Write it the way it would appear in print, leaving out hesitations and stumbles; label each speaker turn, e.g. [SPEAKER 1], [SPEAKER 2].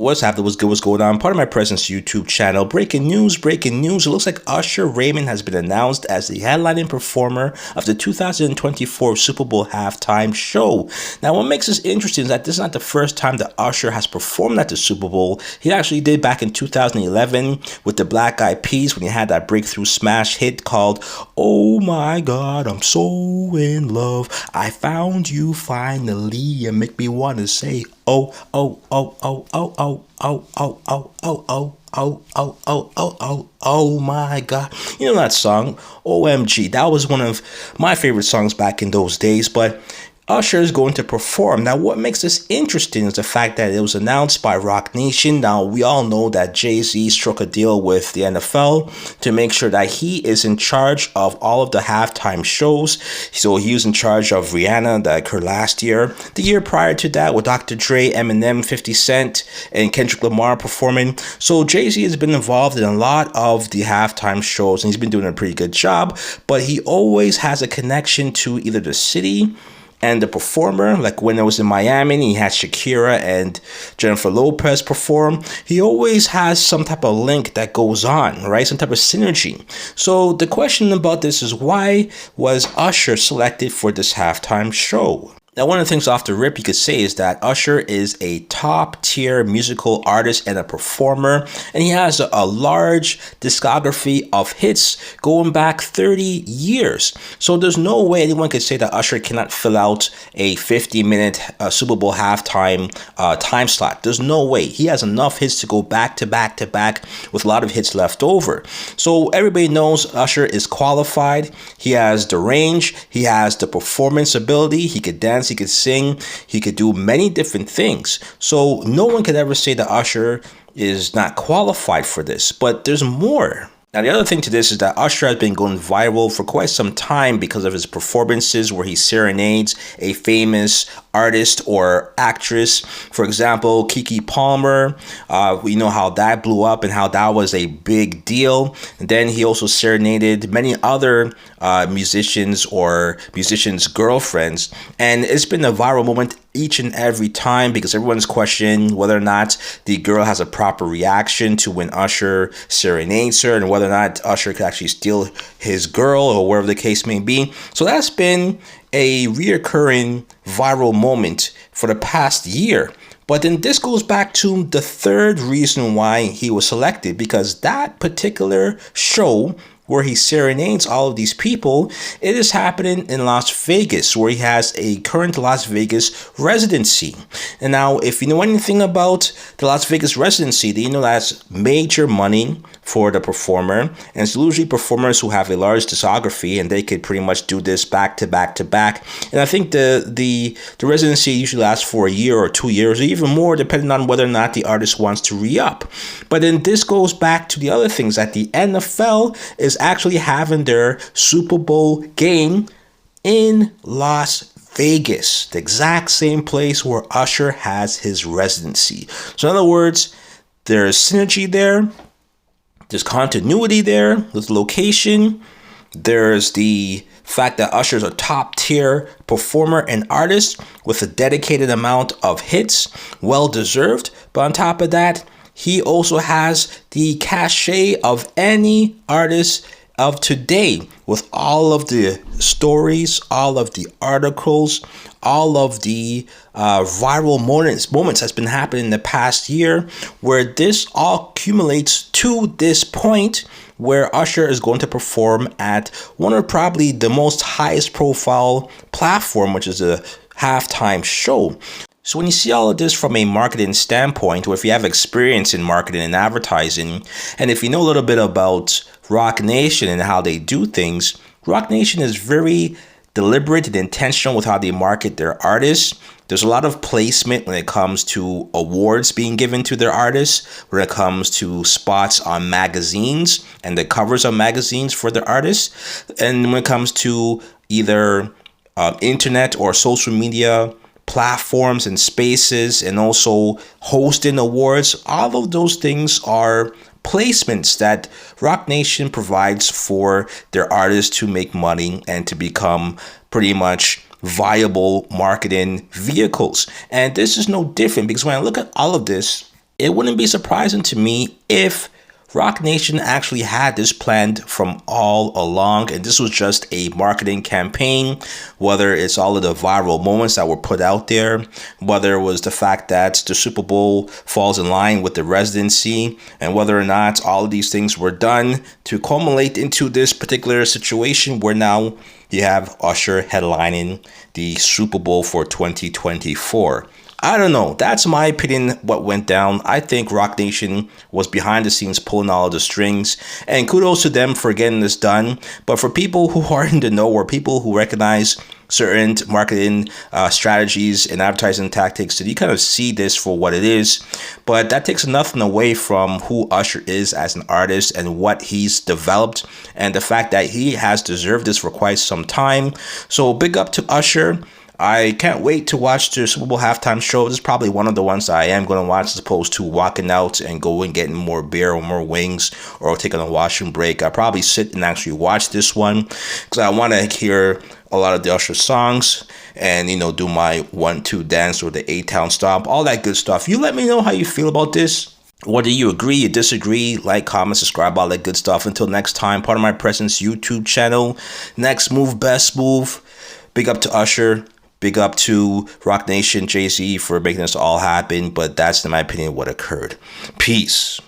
[SPEAKER 1] What's happening? What's good? What's going on? Part of my presence YouTube channel. Breaking news, breaking news. It looks like Usher Raymond has been announced as the headlining performer of the 2024 Super Bowl halftime show. Now, what makes this interesting is that this is not the first time that Usher has performed at the Super Bowl. He actually did back in 2011 with the Black Eyed Peas when he had that breakthrough smash hit called "Oh My God, I'm So In Love. I Found You Finally and Make Me Want to Say oh, oh, oh, oh, oh, oh, oh, oh, oh, oh, oh, oh, oh, oh, oh, oh, oh my God." You know that song, OMG. That was one of my favorite songs back in those days, but Usher is going to perform. Now, what makes this interesting is the fact that it was announced by Roc Nation. Now, we all know that Jay-Z struck a deal with the NFL to make sure that he is in charge of all of the halftime shows. So he was in charge of Rihanna that occurred last year. The year prior to that with Dr. Dre, Eminem, 50 Cent, and Kendrick Lamar performing. So Jay-Z has been involved in a lot of the halftime shows, and he's been doing a pretty good job. But he always has a connection to either the city and the performer. Like when I was in Miami, he had Shakira and Jennifer Lopez perform. He always has some type of link that goes on, right? Some type of synergy. So the question about this is, why was Usher selected for this halftime show? Now, one of the things off the rip you could say is that Usher is a top tier musical artist and a performer, and he has a large discography of hits going back 30 years. So there's no way anyone could say that Usher cannot fill out a 50-minute Super Bowl halftime time slot. There's no way. He has enough hits to go back to back to back with a lot of hits left over. So everybody knows Usher is qualified. He has the range. He has the performance ability. He could dance. He could sing, he could do many different things. So no one could ever say that Usher is not qualified for this, but there's more. Now, the other thing to this is that Usher has been going viral for quite some time because of his performances where he serenades a famous artist or actress. For example, Keke Palmer. We know how that blew up and how that was a big deal. And then he also serenaded many other musicians or musicians' girlfriends. And it's been a viral moment each and every time because everyone's questioning whether or not the girl has a proper reaction to when Usher serenades her and whether or not Usher could actually steal his girl or wherever the case may be. So that's been a reoccurring viral moment for the past year. But then this goes back to the third reason why he was selected, because that particular show where he serenades all of these people, it is happening in Las Vegas, where he has a current Las Vegas residency. And now, if you know anything about the Las Vegas residency, then you know that's major money for the performer. And it's usually performers who have a large discography, and they could pretty much do this back to back to back. And I think the residency usually lasts for a year or 2 years, or even more, depending on whether or not the artist wants to re-up. But then this goes back to the other things that the NFL is actually having their Super Bowl game in Las Vegas, the exact same place where Usher has his residency. So in other words, there's synergy there, there's continuity there with location, there's the fact that Usher is a top tier performer and artist with a dedicated amount of hits, well deserved. But on top of that, he also has the cachet of any artist of today, with all of the stories, all of the articles, all of the viral moments that's been happening in the past year, where this all accumulates to this point where Usher is going to perform at one of probably the most highest profile platform, which is a halftime show. So when you see all of this from a marketing standpoint, or if you have experience in marketing and advertising, and if you know a little bit about Roc Nation and how they do things, Roc Nation is very deliberate and intentional with how they market their artists. There's a lot of placement when it comes to awards being given to their artists, when it comes to spots on magazines and the covers of magazines for their artists, and when it comes to either internet or social media platforms and spaces, and also hosting awards. All of those things are placements that Roc Nation provides for their artists to make money and to become pretty much viable marketing vehicles. And this is no different, because when I look at all of this, it wouldn't be surprising to me if Roc Nation actually had this planned from all along, and this was just a marketing campaign, whether it's all of the viral moments that were put out there, whether it was the fact that the Super Bowl falls in line with the residency, and whether or not all of these things were done to culminate into this particular situation where now you have Usher headlining the Super Bowl for 2024. I don't know. That's my opinion what went down. I think Roc Nation was behind the scenes pulling all of the strings, and kudos to them for getting this done. But for people who are in the know, or people who recognize certain marketing strategies and advertising tactics, so you kind of see this for what it is. But that takes nothing away from who Usher is as an artist and what he's developed, and the fact that he has deserved this for quite some time. So big up to Usher. I can't wait to watch the Super Bowl halftime show. This is probably one of the ones that I am going to watch, as opposed to walking out and going getting more beer or more wings or taking a washroom break. I'll probably sit and actually watch this one because I want to hear a lot of the Usher songs and, do my 1-2 dance or the A-Town stomp, all that good stuff. You let me know how you feel about this. Whether you agree, you disagree, like, comment, subscribe, all that good stuff. Until next time, part of my presence YouTube channel. Next move, best move. Big up to Usher. Big up to Roc Nation, Jay-Z for making this all happen, but that's, in my opinion, what occurred. Peace.